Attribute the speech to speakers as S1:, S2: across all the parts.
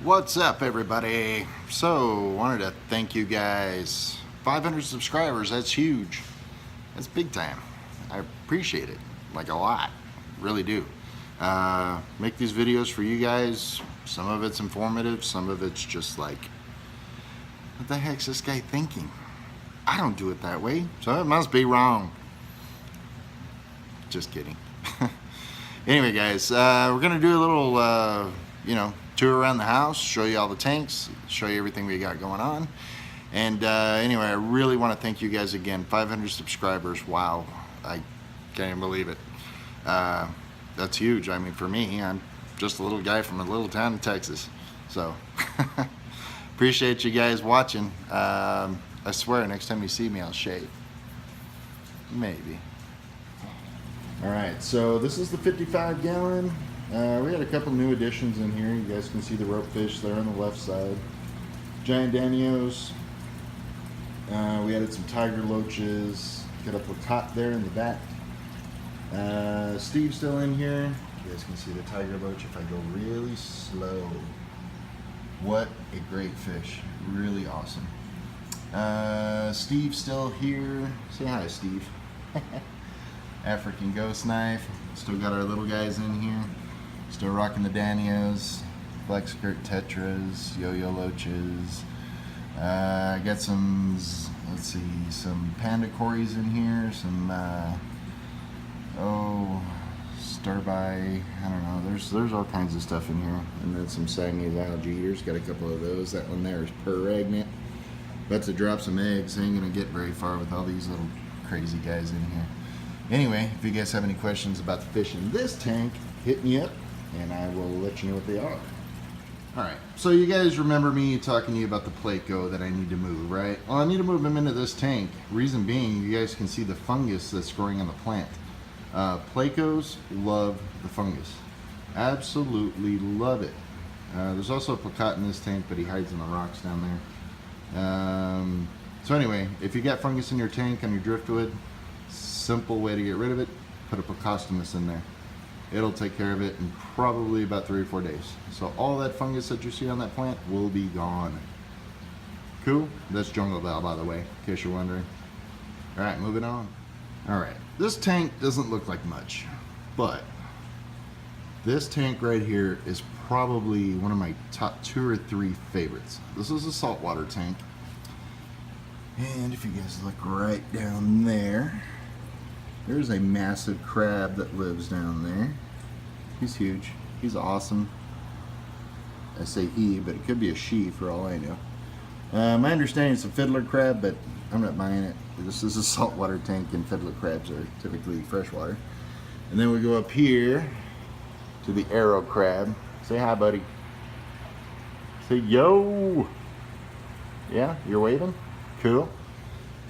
S1: What's up, everybody? So, wanted to thank you guys. 500 subscribers, that's huge. That's big time. I appreciate it, like a lot. Really do. Make these videos for you guys. Some of it's informative, some of it's just like, what the heck's this guy thinking? I don't do it that way, so it must be wrong. Just kidding. Anyway, guys, we're gonna do a little, tour around the house, show you all the tanks, show you everything we got going on. And anyway, I really want to thank you guys again. 500 subscribers. Wow, I can't even believe it. That's huge. I mean, for me, I'm just a little guy from a little town in Texas. So appreciate you guys watching. I swear, next time you see me, I'll shave. Maybe. All right, so this is the 55 gallon. We had a couple new additions in here. You guys can see the rope fish there on the left side. Giant danios. We added some tiger loaches. Got a placotte there in the back. Steve's still in here. You guys can see the tiger loach if I go really slow. What a great fish. Really awesome. Steve's still here. Say hi, Steve. African ghost knife. Still got our little guys in here. Still rocking the danios, black skirt tetras, yo-yo loaches. Got some, let's see, some panda cories in here, some starby, I don't know, there's all kinds of stuff in here. And then some Siamese algae eaters, got a couple of those. That one there is pregnant. About to drop some eggs. Ain't gonna get very far with all these little crazy guys in here. Anyway, if you guys have any questions about the fish in this tank, hit me up and I will let you know what they are. Alright, so you guys remember me talking to you about the Placo that I need to move, right? Well, I need to move them into this tank. Reason being, you guys can see the fungus that's growing on the plant. Placos love the fungus. Absolutely love it. There's also a placotte in this tank, but he hides in the rocks down there. So anyway, if you got fungus in your tank on your driftwood, simple way to get rid of it, put a placostomus in there. It'll take care of it in probably about 3 or 4 days. So all that fungus that you see on that plant will be gone. Cool? That's jungle bell, by the way, in case you're wondering. Alright, moving on. Alright, this tank doesn't look like much, but this tank right here is probably one of my top 2 or 3 favorites. This is a saltwater tank. And if you guys look right down there, there's a massive crab that lives down there. He's huge. He's awesome. I say he, but it could be a she for all I know. My understanding it's a fiddler crab, but I'm not buying it. This is a saltwater tank, and fiddler crabs are typically freshwater. And then we go up here to the arrow crab. Say hi, buddy. Say yo. Yeah, you're waving? Cool.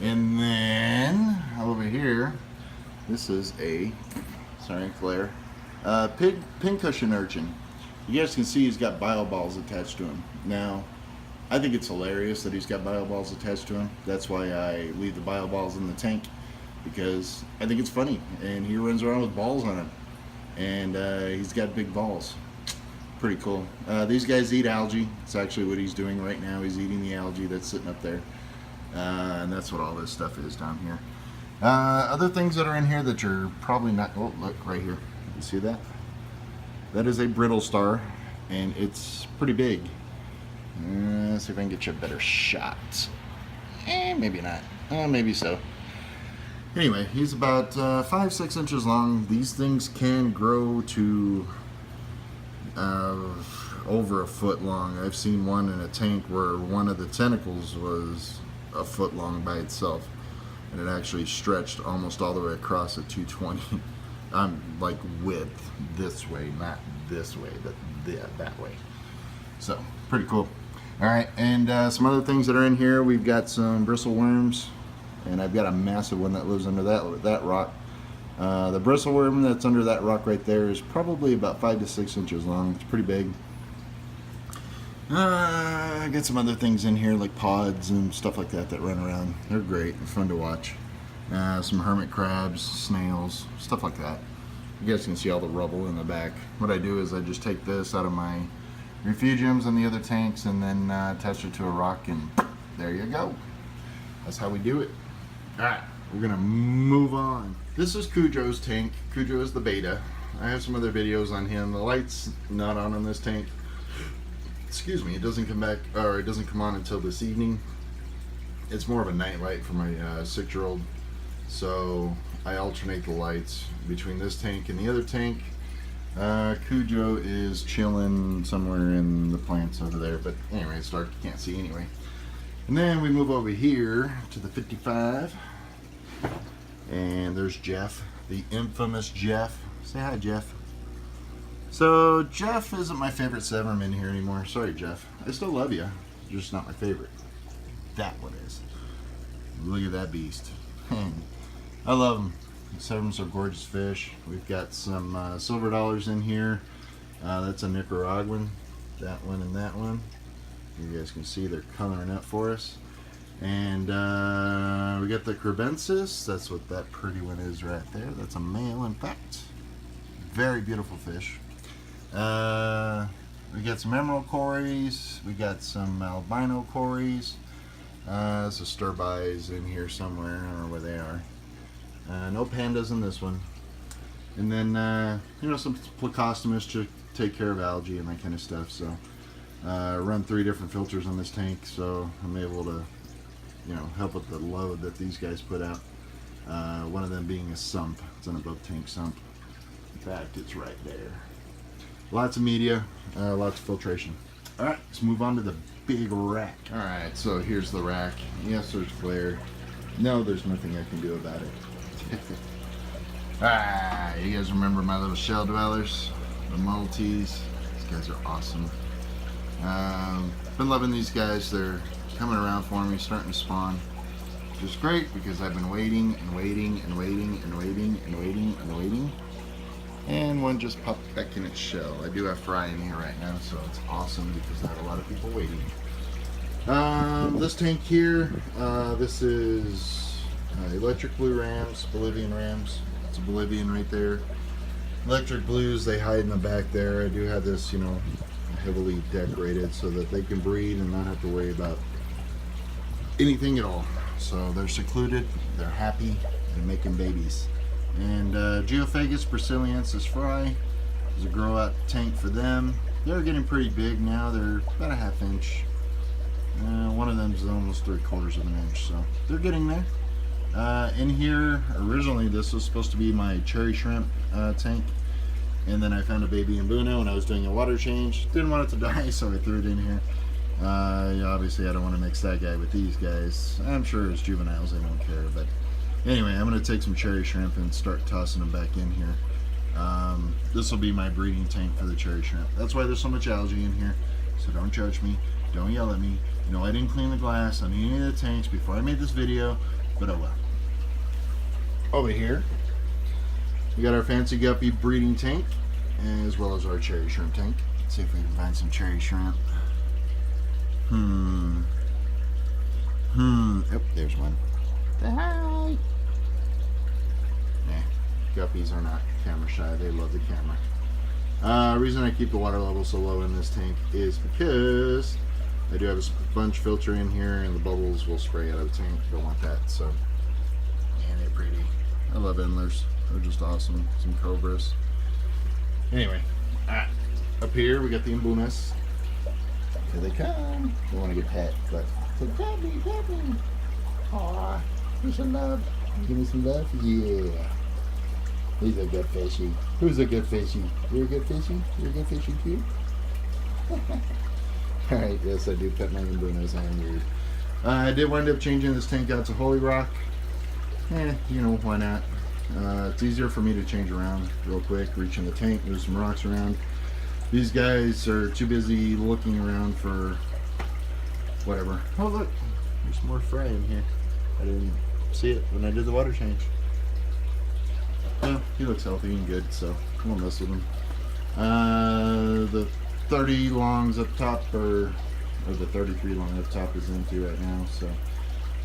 S1: And then over here, this is a, sorry, glare, pincushion urchin. You guys can see he's got bio balls attached to him. Now, I think it's hilarious that he's got bio balls attached to him. That's why I leave the bio balls in the tank, because I think it's funny. And he runs around with balls on him. And he's got big balls. Pretty cool. These guys eat algae. It's actually what he's doing right now. He's eating the algae that's sitting up there. And that's what all this stuff is down here. Other things that are in here that you're probably not, oh look right here, you see that? That is a brittle star, and it's pretty big. Let's see if I can get you a better shot. Maybe not, maybe so. Anyway, he's about 5-6 inches long. These things can grow to over a foot long. I've seen one in a tank where one of the tentacles was a foot long by itself. And it actually stretched almost all the way across at 220. Like width this way, not this way, but that way. So pretty cool. All right, and some other things that are in here. We've got some bristle worms, and I've got a massive one that lives under that rock. The bristle worm that's under that rock right there is probably about 5 to 6 inches long. It's pretty big. I got some other things in here like pods and stuff like that that run around. They're great, they're fun to watch. Some hermit crabs, snails, stuff like that. You guys can see all the rubble in the back. What I do is I just take this out of my refugiums in the other tanks, and then attach it to a rock, and there you go. That's how we do it. Alright, we're gonna move on. This is Cujo's tank. Cujo is the beta. I have some other videos on him. The light's not on this tank. Excuse me, it doesn't come back, or it doesn't come on until this evening. It's more of a night light for my 6-year-old. So I alternate the lights between this tank and the other tank. Cujo is chilling somewhere in the plants over there, but anyway, it's dark, you can't see anyway. And then we move over here to the 55, and there's Jeff, the infamous Jeff. Say hi, Jeff. So Jeff isn't my favorite Severman here anymore. Sorry, Jeff. I still love you. You're just not my favorite. That one is. Look at that beast. I love them. Severmans are gorgeous fish. We've got some silver dollars in here. That's a Nicaraguan. That one and that one. You guys can see they're coloring up for us. And we got the crebensis. That's what that pretty one is right there. That's a male, in fact. Very beautiful fish. We got some emerald cories. We got some albino cories. So sturbies in here somewhere. I don't know where they are. No pandas in this one. And then, you know, some plecostomus to take care of algae and that kind of stuff. So, run 3 different filters on this tank, so I'm able to, you know, help with the load that these guys put out. One of them being a sump. It's an above tank sump. In fact, it's right there. Lots of media, lots of filtration. Alright, let's move on to the big rack. Alright, so here's the rack. Yes, there's flare. No, there's nothing I can do about it. You guys remember my little shell dwellers? The Maltese. These guys are awesome. Been loving these guys. They're coming around for me, starting to spawn. Which is great because I've been waiting and waiting and waiting and waiting and waiting and waiting. And one just popped back in its shell. I do have fry in here right now, so it's awesome because I have a lot of people waiting. This tank here, this is electric blue rams, Bolivian rams. It's a Bolivian right there. Electric blues, they hide in the back there. I do have this, you know, heavily decorated so that they can breed and not have to worry about anything at all. So they're secluded, they're happy, and making babies. And Geophagus brasiliensis fry is a grow out tank for them. They're getting pretty big now. They're about a ½ inch. One of them is almost 3/4 of an inch, so they're getting there. In here, originally this was supposed to be my cherry shrimp tank, and then I found a baby Mbuna when I was doing a water change. Didn't want it to die, so I threw it in here. Yeah, obviously I don't want to mix that guy with these guys. I'm sure it's juveniles, I don't care, but anyway, I'm going to take some cherry shrimp and start tossing them back in here. This will be my breeding tank for the cherry shrimp. That's why there's so much algae in here, so don't judge me, don't yell at me. You know, I didn't clean the glass on any of the tanks before I made this video, but oh well. Over here, we got our fancy guppy breeding tank, as well as our cherry shrimp tank. Let's see if we can find some cherry shrimp. Oh, there's one. Say hi. Nah, guppies are not camera shy. They love the camera. Reason I keep the water level so low in this tank is because I do have a sponge filter in here, and the bubbles will spray out of the tank. Don't want that. So, and they're pretty. I love endlers. They're just awesome. Some cobras. Anyway, up here we got the Mbunas. Here they come. Don't want to get pet, but pet me. Aw, give me some love. Give me some love? Yeah. He's a good fishy. Who's a good fishy? You're a good fishy? You're a good fishy too? Alright, yes, I do pet my Mbunas. I am weird. I did wind up changing this tank out to Holy Rock. You know, why not? It's easier for me to change around real quick, reach in the tank, move some rocks around. These guys are too busy looking around for whatever. Oh look, there's more fry in here. I didn't see it when I did the water change. Well, he looks healthy and good, so I won't mess with him. The 30 longs up top, or the 33 long up top is empty right now, so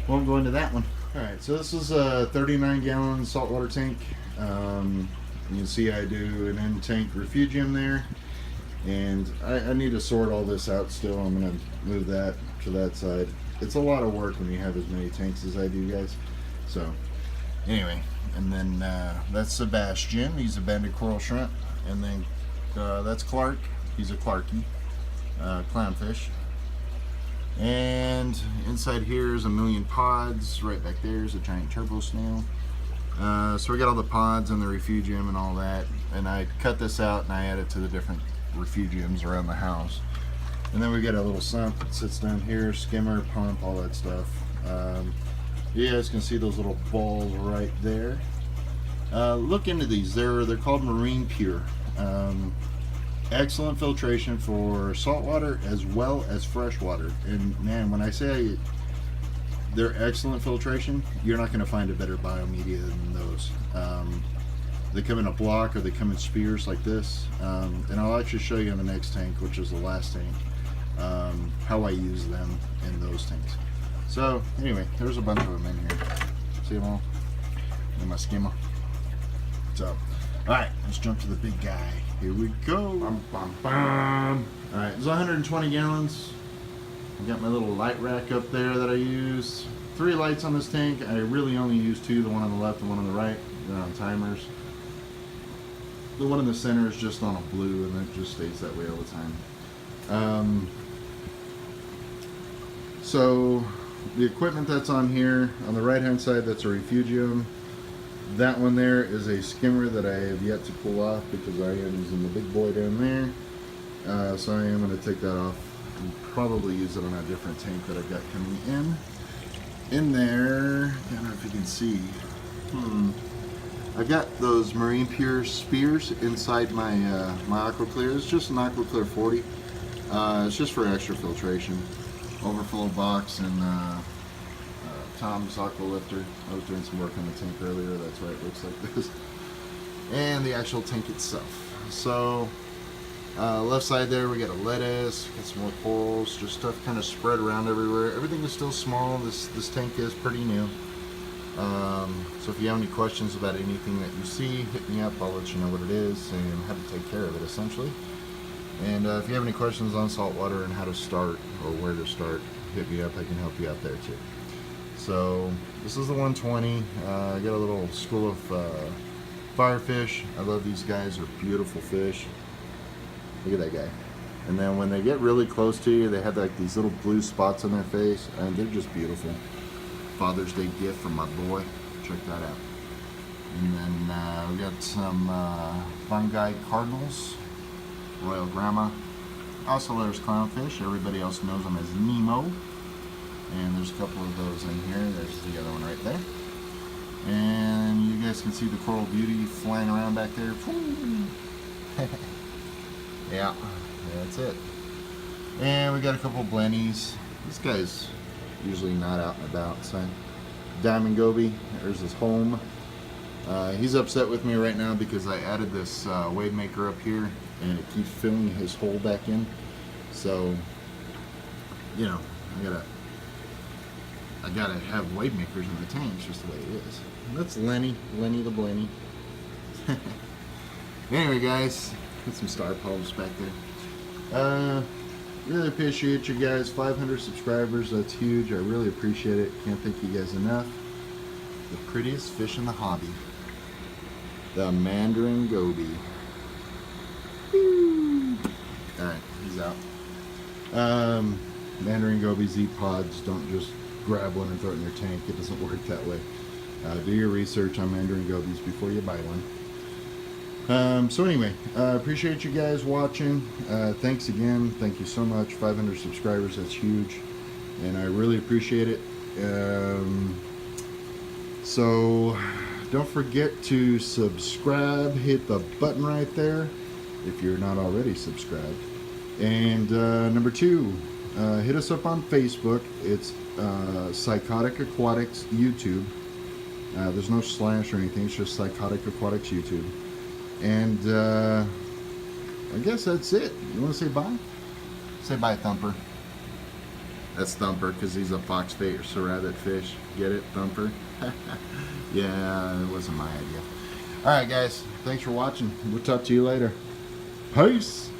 S1: won't go into that one. Alright, so this is a 39-gallon saltwater tank. You can see I do an end tank refugium there. And I need to sort all this out still. I'm going to move that to that side. It's a lot of work when you have as many tanks as I do, guys. So, anyway, and then that's Sebastian. He's a banded coral shrimp. And then that's Clark. He's a Clarkie, clownfish. And inside here is a million pods. Right back there is a giant turbo snail. So we got all the pods and the refugium and all that. And I cut this out and I add it to the different refugiums around the house. And then we got a little sump that sits down here, skimmer, pump, all that stuff. You guys can see those little balls right there. Look into these. They're called Marine Pure. Excellent filtration for saltwater as well as freshwater. And man, when I say they're excellent filtration, you're not going to find a better biomedia than those. They come in a block or they come in spears like this. And I'll actually show you in the next tank, which is the last tank, how I use them in those tanks. So anyway, there's a bunch of them in here. See them all? In my skimmer. So, alright, let's jump to the big guy. Here we go. Bum, bum, bum. Alright, it's 120 gallons. I got my little light rack up there that I use. 3 lights on this tank. I really only use 2, the one on the left and one on the right. They're on timers. The one in the center is just on a blue, and it just stays that way all the time. So the equipment that's on here, on the right hand side, that's a refugium. That one there is a skimmer that I have yet to pull off because I am using the big boy down there. So I am going to take that off and probably use it on a different tank that I've got coming in. In there, I don't know if you can see. I got those Marine Pure spears inside my my AquaClear. It's just an AquaClear 40. It's just for extra filtration. Overflow box and Tom's Aqua Lifter. I was doing some work on the tank earlier. That's why it looks like this. And the actual tank itself. So left side there we got a lettuce, got some more corals, just stuff kind of spread around everywhere. Everything is still small. This tank is pretty new. So if you have any questions about anything that you see, hit me up. I'll let you know what it is and how to take care of it essentially. And if you have any questions on saltwater and how to start or where to start, hit me up. I can help you out there too. So this is the 120. I got a little school of firefish. I love these guys. They're beautiful fish. Look at that guy. And then when they get really close to you, they have like these little blue spots on their face, and they're just beautiful. Father's Day gift from my boy. Check that out. And then we got some fungi cardinals, Royal Grandma. Also there's clownfish. Everybody else knows them as Nemo. And there's a couple of those in here. There's the other one right there. And you guys can see the coral beauty flying around back there. Yeah, that's it. And we got a couple of blennies. This guy's usually not out and about. So Diamond Goby, there's his home. He's upset with me right now because I added this wave maker up here and it keeps filling his hole back in. So, you know, I gotta have wave makers in the tank. It's just the way it is. And that's Lenny the Blenny. Anyway, guys, got some star polyps back there. Really appreciate you guys. 500 subscribers, that's huge. I really appreciate it. Can't thank you guys enough. The prettiest fish in the hobby, the Mandarin Goby. Alright, he's out. Mandarin Gobies eat pods. Don't just grab one and throw it in your tank. It doesn't work that way. Do your research on Mandarin Gobies before you buy one. So anyway, appreciate you guys watching. Thanks again. Thank you so much. 500 subscribers, that's huge. And I really appreciate it. So don't forget to subscribe. Hit the button right there if you're not already subscribed. And number 2, hit us up on Facebook. It's Psychotic Aquatics YouTube. There's no slash or anything. It's just Psychotic Aquatics YouTube. And I guess that's it. You want to say bye? Say bye, Thumper. That's Thumper because he's a foxface or rabbit fish. Get it, Thumper? Yeah, it wasn't my idea. Alright, guys. Thanks for watching. We'll talk to you later. Peace!